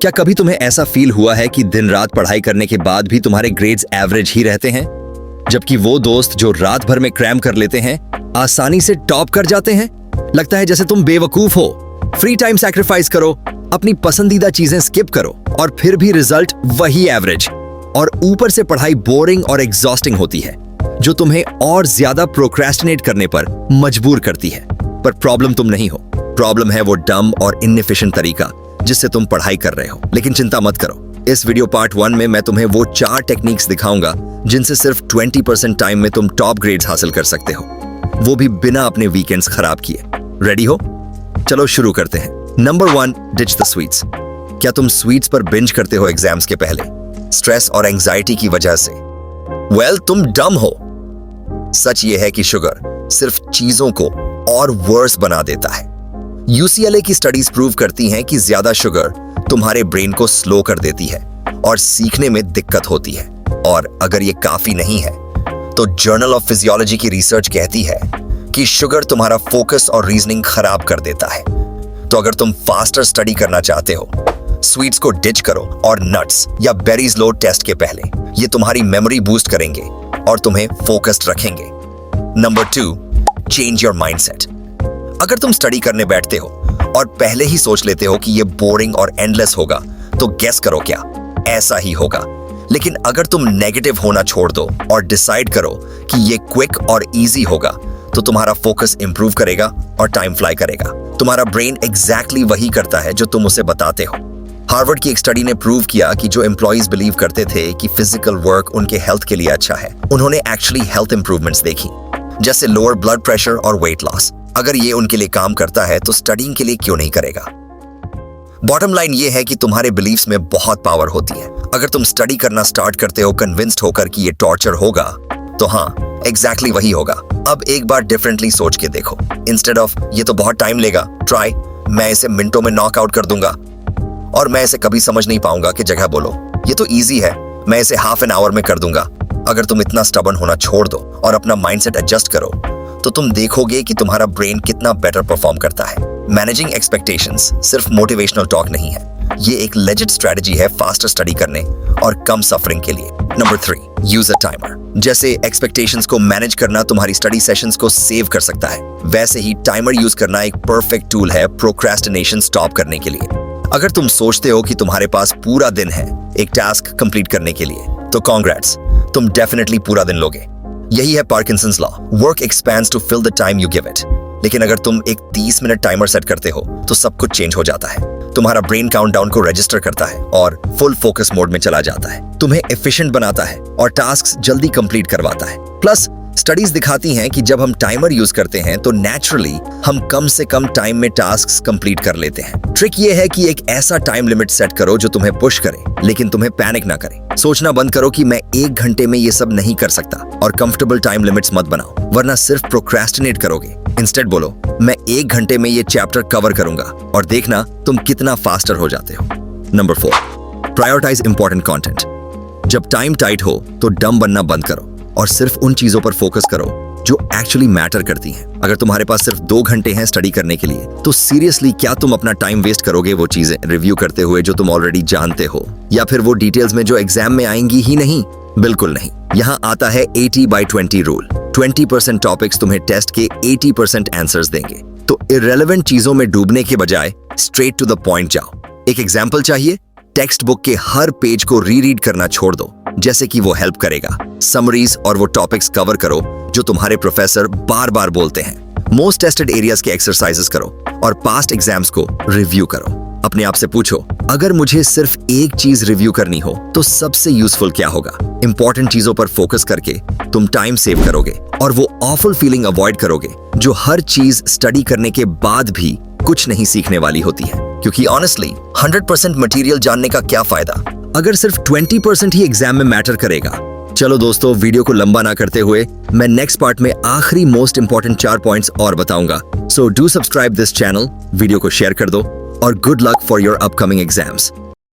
क्या कभी तुम्हें ऐसा फील हुआ है कि दिन रात पढ़ाई करने के बाद भी तुम्हारे ग्रेड्स एवरेज ही रहते हैं, जबकि वो दोस्त जो रात भर में क्रैम कर लेते हैं आसानी से टॉप कर जाते हैं? लगता है जैसे तुम बेवकूफ हो। फ्री टाइम सैक्रिफाइस करो, अपनी पसंदीदा चीजें स्किप करो और फिर भी रिजल्ट वही एवरेज। और ऊपर से पढ़ाई बोरिंग और एग्जॉस्टिंग होती है, जो तुम्हें और ज्यादा प्रोक्रेस्टिनेट करने पर मजबूर करती है। पर प्रॉब्लम तुम नहीं हो, प्रॉब्लम है वो डम और इनएफिशिएंट तरीका जिससे तुम पढ़ाई कर रहे हो। लेकिन चिंता मत करो, इस वीडियो पार्ट 1 में मैं तुम्हें वो 4 टेक्निक्स दिखाऊंगा जिनसे सिर्फ 20% टाइम में तुम टॉप ग्रेड्स हासिल कर सकते हो, वो भी बिना अपने वीकेंड्स खराब किए। रेडी हो? चलो शुरू करते हैं। Number 1, ditch the sweets. क्या तुम स्वीट्स पर बिंज करते हो एग्जाम्स के पहले, स्ट्रेस और एंजाइटी की वजह से? वेल, तुम डम हो। सच ये है कि शुगर सिर्फ चीजों को और वर्स बना देता है। UCLA की स्टडीज प्रूव करती हैं कि ज्यादा शुगर तुम्हारे ब्रेन को स्लो कर देती है और सीखने में दिक्कत होती है। और अगर ये काफी नहीं है तो जर्नल ऑफ फिजियोलॉजी की रिसर्च कहती है कि शुगर तुम्हारा फोकस और रीजनिंग खराब कर देता है। तो अगर तुम फास्टर स्टडी करना चाहते हो, स्वीट्स को डिच करो और नट्स या बेरीज लो टेस्ट के पहले। ये तुम्हारी मेमोरी बूस्ट करेंगे और तुम्हें फोकस्ड रखेंगे। Number 2, change your mindset. अगर तुम स्टडी करने बैठते हो और पहले ही सोच लेते हो कि ये बोरिंग और एंडलेस होगा, तो गेस करो क्या? ऐसा ही होगा। लेकिन अगर तुम नेगेटिव होना छोड़ दो और डिसाइड करो कि ये क्विक और इजी होगा, तो तुम्हारा फोकस इंप्रूव करेगा और टाइम फ्लाई करेगा। तुम्हारा ब्रेन एग्जैक्टली वही करता है जो तुम उसे बताते हो। हार्वर्ड की एक स्टडी ने प्रूव किया कि जो एम्प्लॉइज बिलीव करते थे कि फिजिकल वर्क उनके हेल्थ के लिए अच्छा है, उन्होंने एक्चुअली हेल्थ इंप्रूवमेंट्स देखी, जैसे लोअर ब्लड प्रेशर और वेट लॉस। अगर ये उनके लिए काम करता है तो स्टडीइंग के लिए क्यों नहीं करेगा? बॉटम लाइन ये है कि तुम्हारे बिलीफ्स में बहुत पावर होती है। अगर तुम स्टडी करना स्टार्ट करते हो कन्विंस्ड होकर कि ये टॉर्चर होगा, तो हाँ, एग्जैक्टली वही होगा। अब एक बार डिफरेंटली सोच के देखो। इंस्टेड ऑफ ये तो बहुत टाइम लेगा, ट्राई मैं इसे मिनटों में नॉकआउट कर दूंगा, और मैं इसे कभी समझ नहीं पाऊंगा कि जगह बोलो ये तो इजी है, मैं इसे हाफ एन आवर में कर दूंगा। अगर तुम इतना स्टबर्न होना छोड़ दो और अपना माइंडसेट एडजस्ट करो, तो तुम देखोगे कि तुम्हारा ब्रेन कितना बेटर परफॉर्म करता है। मैनेजिंग एक्सपेक्टेशंस सिर्फ मोटिवेशनल टॉक नहीं है, ये एक लेजिट स्ट्रेटजी है फास्टर स्टडी करने और कम सफरिंग के लिए। Number 3, use a timer. जैसे एक्सपेक्टेशंस को मैनेज करना तुम्हारी स्टडी सेशंस को सेव कर सकता है, वैसे ही टाइमर यूज करना एक परफेक्ट टूल है प्रोक्रेस्टिनेशन स्टॉप करने के लिए। अगर तुम सोचते हो कि तुम्हारे पास पूरा दिन है एक टास्क कंप्लीट करने के लिए, तो कांग्रेट्स, तुम डेफिनेटली पूरा दिन लोगे। यही है Parkinson's law, work expands to fill the time you give it. लेकिन अगर तुम एक 30 मिनट टाइमर सेट करते हो, तो सब कुछ चेंज हो जाता है। तुम्हारा ब्रेन काउंटडाउन को रजिस्टर करता है और फुल फोकस मोड में चला जाता है, तुम्हें एफिशिएंट बनाता है और टास्क्स जल्दी कंप्लीट करवाता है। प्लस स्टडीज दिखाती हैं कि जब हम टाइमर यूज करते हैं तो नेचुरली हम कम से कम टाइम में टास्क्स कंप्लीट कर लेते हैं। ट्रिक ये है कि एक ऐसा टाइम लिमिट सेट करो जो तुम्हें पुश करे, लेकिन तुम्हें पैनिक ना करे। सोचना बंद करो कि मैं 1 घंटे में ये सब नहीं कर सकता, और कंफर्टेबल टाइम लिमिट्स मत बनाओ, वरना सिर्फ प्रोक्रेस्टिनेट करोगे। इंस्टेड बोलो, मैं 1 घंटे में ये चैप्टर कवर करूंगा, और देखना तुम कितना फास्टर हो जाते हो। Number 4, prioritise important content. जब टाइम टाइट हो तो डम बनना बंद करो और सिर्फ उन चीजों पर फोकस करो जो एक्चुअली मैटर करती हैं। अगर तुम्हारे पास सिर्फ 2 घंटे हैं स्टडी करने के लिए, तो सीरियसली क्या तुम अपना टाइम वेस्ट करोगे वो चीजें रिव्यू करते हुए जो तुम ऑलरेडी जानते हो, या फिर वो डिटेल्स में जो एग्जाम में आएंगी ही नहीं? बिल्कुल नहीं। यहाँ आता है 80/20 रूल। 20% टॉपिक्स तुम्हें टेस्ट के 80% आंसर्स देंगे। तो इररेलेवेंट चीजों में डूबने के बजाय स्ट्रेट टू द पॉइंट जाओ। एक एग्जाम्पल चाहिए? टेक्स्ट बुक के हर पेज को रीरीड करना छोड़ दो, जैसे कि वो हेल्प करेगा। समरीज और वो टॉपिक्स कवर करो जो तुम्हारे प्रोफेसर बार बार बोलते हैं। मोस्ट टेस्टेड एरियाज के एक्सरसाइजेस करो और पास्ट एग्जाम्स को रिव्यू करो। अपने आप से पूछो, अगर मुझे सिर्फ एक चीज रिव्यू करनी हो तो सबसे यूजफुल क्या होगा? इंपॉर्टेंट चीजों पर फोकस करके तुम टाइम सेव करोगे और वो ऑफुल फीलिंग अवॉइड करोगे जो हर चीज स्टडी करने के बाद भी कुछ नहीं सीखने वाली होती है। क्योंकि ऑनेस्टली 100% मटेरियल जानने का क्या फायदा अगर सिर्फ 20% ही एग्जाम में मैटर करेगा। चलो दोस्तों, वीडियो को लंबा ना करते हुए मैं नेक्स्ट पार्ट में आखिरी मोस्ट इंपॉर्टेंट 4 पॉइंट्स और बताऊंगा। So do subscribe this channel, video को शेयर कर दो और good luck for your upcoming exams.